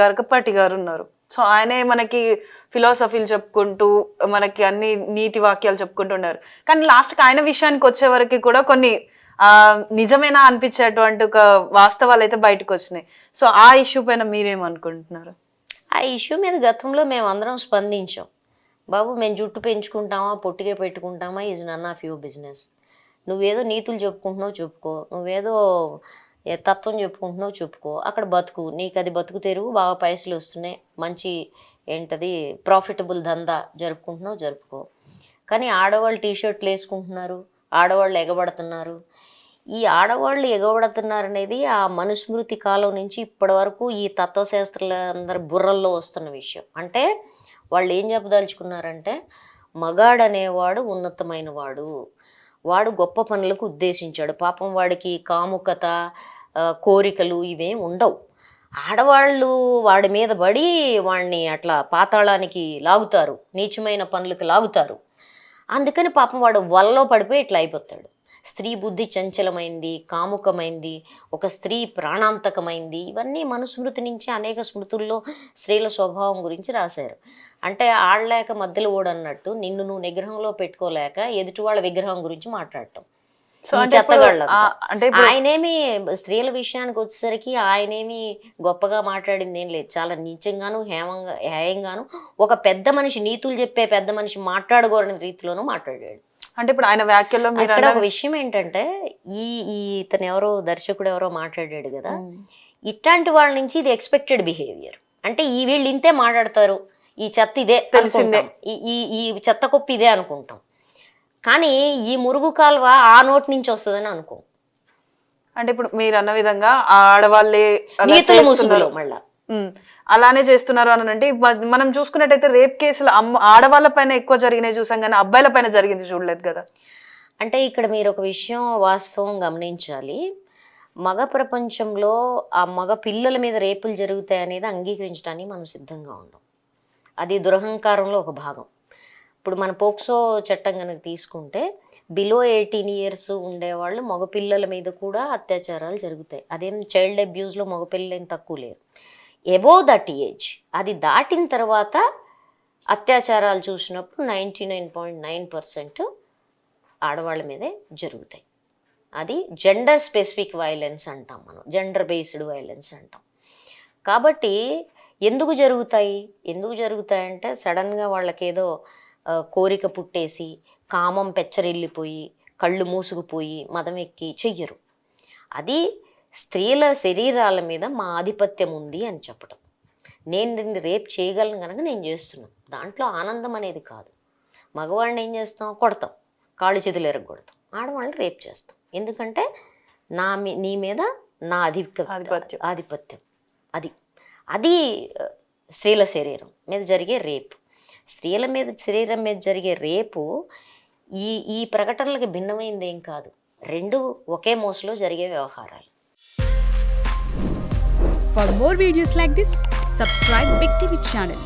గరకపాటి గారు ఉన్నారు. సో ఆయనే మనకి ఫిలాసఫీలు చెప్పుకుంటూ మనకి అన్ని నీతి వాక్యాలు చెప్పుకుంటూ ఉన్నారు. కానీ లాస్ట్కి ఆయన విషయానికి వచ్చే వరకు కూడా కొన్ని నిజమేనా అనిపించేటువంటి ఒక వాస్తవాలు అయితే బయటకు వచ్చినాయి. సో ఆ ఇష్యూ పైన మీరేమనుకుంటున్నారు? ఆ ఇష్యూ మీద గతంలో మేము అందరం స్పందించాం. బాబు మేము జుట్టు పెంచుకుంటామా పొట్టిగా పెట్టుకుంటామా is none of your business. నువ్వేదో నీతులు చెప్పుకుంటున్నావు చెప్పుకో, నువ్వేదో తత్వం చెప్పుకుంటున్నావు చెప్పుకో, అక్కడ బతుకు, నీకు అది బతుకు తెరువు, బాగా పైసలు వస్తున్నాయి, మంచి ఏంటది ప్రాఫిటబుల్ దందా జరుపుకుంటున్నావు జరుపుకో. కానీ ఆడవాళ్ళు టీషర్ట్లు వేసుకుంటున్నారు, ఆడవాళ్ళు ఎగబడుతున్నారు. ఈ ఆడవాళ్ళు ఎగబడుతున్నారు అనేది ఆ మనుస్మృతి కాలం నుంచి ఇప్పటి వరకు ఈ తత్వశాస్త్రులందరి బుర్రల్లో వస్తున్న విషయం. అంటే వాళ్ళు ఏం చెప్పదలుచుకున్నారంటే మగాడనేవాడు ఉన్నతమైన వాడు, వాడు గొప్ప పనులకు ఉద్దేశించాడు, పాపం వాడికి కాముకత కోరికలు ఇవేం ఉండవు. ఆడవాళ్ళు వాడి మీద పడి వాడిని అట్లా పాతాళానికి లాగుతారు, నీచమైన పనులకు లాగుతారు. అందుకని పాపం వాడు వలలో పడిపోయి ఇట్లా అయిపోతాడు. స్త్రీ బుద్ధి చంచలమైంది, కాముకమైంది, ఒక స్త్రీ ప్రాణాంతకమైంది. ఇవన్నీ మనుస్మృతి నుంచి అనేక స్మృతుల్లో స్త్రీల స్వభావం గురించి రాశారు. అంటే ఆడలేక మధ్యలో ఓడన్నట్టు నిన్ను నువ్వు నిగ్రహంలో పెట్టుకోలేక ఎదుటి వాళ్ళ విగ్రహం గురించి మాట్లాడటం. ఆయనేమి స్త్రీల విషయానికి వచ్చేసరికి ఆయనేమి గొప్పగా మాట్లాడింది ఏం లేదు. చాలా నీచంగాను హేయంగాను ఒక పెద్ద మనిషి, నీతులు చెప్పే పెద్ద మనిషి మాట్లాడగోరని రీతిలోనూ మాట్లాడాడు. అంటే ఇప్పుడు ఆయన వ్యాఖ్యల్లో ఒక విషయం ఏంటంటే ఇతను ఎవరో దర్శకుడు ఎవరో మాట్లాడాడు కదా, ఇట్లాంటి వాళ్ళ నుంచి ఇది ఎక్స్పెక్టెడ్ బిహేవియర్. అంటే వీళ్ళు ఇంతే మాట్లాడతారు, ఈ చెత్త ఇదే తెలిసిందే, ఈ చెత్త కుప్ప ఇదే అనుకుంటాం. కానీ ఈ మురుగు కాలువ ఆ నోటి నుంచి వస్తుందని అనుకో. అంటే ఇప్పుడు మీరు అన్న విధంగా ఆడవాళ్ళే మళ్ళా అలానే చేస్తున్నారు అని అంటే మనం చూసుకున్నట్టయితే రేప్ కేసులు ఆడవాళ్ళ పైన ఎక్కువ జరిగినాయి చూసాం, కానీ అబ్బాయిల పైన జరిగింది చూడలేదు కదా. అంటే ఇక్కడ మీరు ఒక విషయం వాస్తవం గమనించాలి. మగ ప్రపంచంలో ఆ మగ పిల్లల మీద రేపులు జరుగుతాయి అనేది అంగీకరించడానికి మనం సిద్ధంగా ఉండం. అది దురహంకారంలో ఒక భాగం. ఇప్పుడు మన పోక్సో చట్టం కనుక తీసుకుంటే బిలో 18 years ఉండేవాళ్ళు మగపిల్లల మీద కూడా అత్యాచారాలు జరుగుతాయి. అదేం చైల్డ్ అబ్యూస్లో మగపిల్లలు ఏం తక్కువ లేరు. ఎబోవ్ దట్ ఏజ్, అది దాటిన తర్వాత అత్యాచారాలు చూసినప్పుడు 99.9% ఆడవాళ్ళ మీదే జరుగుతాయి. అది జెండర్ స్పెసిఫిక్ వైలెన్స్ అంటాం, మనం జెండర్ బేస్డ్ వైలెన్స్ అంటాం. కాబట్టి ఎందుకు జరుగుతాయంటే సడన్గా వాళ్ళకేదో కోరిక పుట్టేసి కామం పెచ్చరిల్లిపోయి కళ్ళు మూసుకుపోయి మదం ఎక్కి చెయ్యరు. అది స్త్రీల శరీరాల మీద మా ఆధిపత్యం ఉంది అని చెప్పడం. నేను నిన్ను రేప్ చేయగలను కనుక నేను చేస్తున్నాను, దాంట్లో ఆనందం అనేది కాదు. మగవాడిని ఏం చేస్తాం, కొడతాం, కాళ్ళు చేతులు ఎరగొడతాం. ఆడవాళ్ళని రేప్ చేస్తాం, ఎందుకంటే నీ మీద నా ఆధిపత్యం. అది స్త్రీల శరీరం మీద జరిగే రేపు. స్త్రీల మీద శరీరం మీద జరిగే రేపు ఈ ప్రకటనలకు భిన్నమైంది ఏం కాదు. రెండు ఒకే మోసలో జరిగే వ్యవహారాలు. For more videos like this, subscribe Big TV channel.